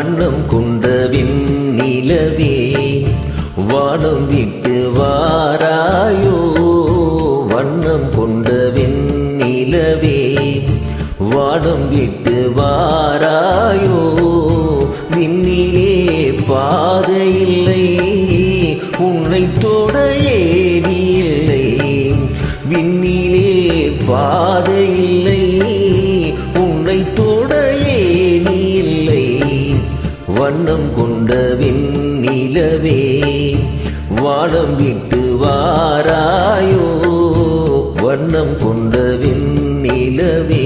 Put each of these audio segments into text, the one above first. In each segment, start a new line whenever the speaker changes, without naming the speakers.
வண்ணம் கொண்ட விண்ணிலவே வானம் விட்டு வாராயோ. வண்ணம் கொண்ட விண்ணிலவே வானம் விட்டு வாராயோ. விண்ணிலே பாதையில்லை உன்னை தொட ஏதி இல்லை. விண்ணிலே பாதையில்லை உன்னை தொட ஏதி இல்லை. வண்ணம் கொண்ட விண்ணிலவே வானம் விட்டு வாராயோ. வண்ணம் கொண்ட விண்ணிலவே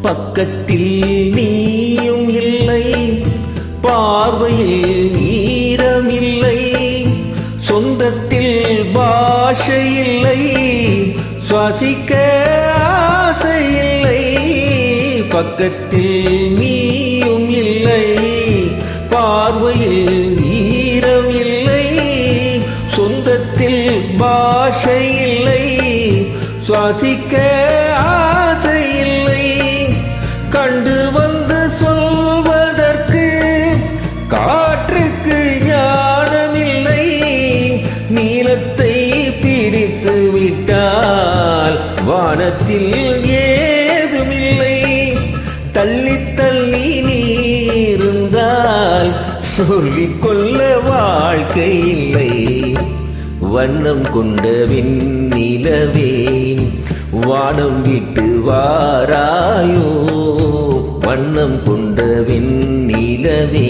பக்கத்தில் நீயும் இல்லை பார்வையில் ஈரமில்லை. சொந்தத்தில் பாஷை இல்லை சுவாசிக்க ஆசையில்லை. பக்கத்தில் நீயும் இல்லை பார்வையில் ஈரமில்லை. சொந்தத்தில் பாஷை இல்லை சுவாசிக்க ஆசையில்லை. கண்டு வந்து சொல்வதற்கு காற்றுக்கு ஞானமில்லை. நீலத்தை பிடித்து விட்டால் வானத்தில் ஏதுமில்லை. தள்ளி தள்ளி நீருந்தால் சொல்லிக்கொள்ள வாழ்க்கை இல்லை. வண்ணம் கொண்ட விண்ணிலவே வானம் விட்டு வாராயோ. வண்ணம் கொண்ட விண்ணிலவே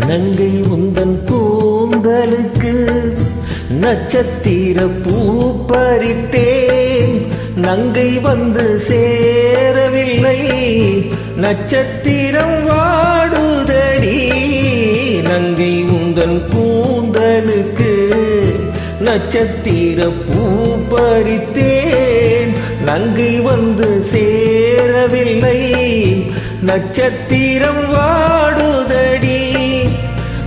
நங்கை உந்தன் கூந்தலுக்கு நட்சத்திர பூ பறித்தேன். நங்கை வந்து சேரவில்லை நட்சத்திரம் வாடுதடி. நங்கை உந்தன் கூந்தலுக்கு நட்சத்திர பூ பறித்தேன். நங்கை வந்து சேரவில்லை நட்சத்திரம் வாடுதடி.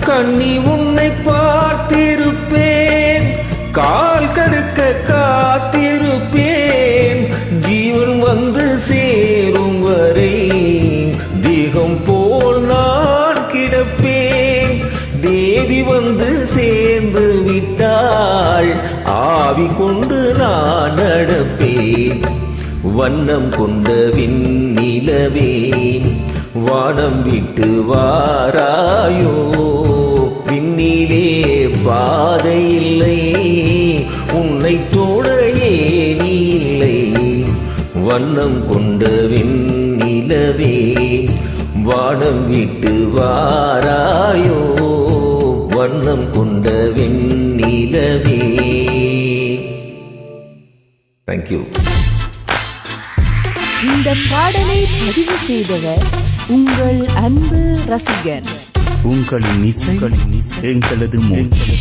கண்ணி உன்னை பார்த்திருப்பேன் கால் கடுக்க காத்திருப்பேன். ஜீவன் வந்து சேரும் வரை தேகம் போல் நான் கிடப்பேன். தேவி வந்து சேர்ந்து விட்டாள் ஆவி கொண்டு நான் நடப்பேன். வண்ணம் கொண்ட விண்ணிலவே வானம் விட்டு வாராயோ. விண்ணிலே பாதை இல்லை உன்னை தொட ஏனி இல்லை. வண்ணம் கொண்ட விண்ணிலவே வானம் விட்டு வாராயோ. வண்ணம் கொண்ட விண்ணிலவே. தேங்க்யூ.
இந்த பாடலை பதிவு செய்தவர் உங்கள் அன்பு ரசிகன்.
உங்களின் இசை எங்களது மூச்சு.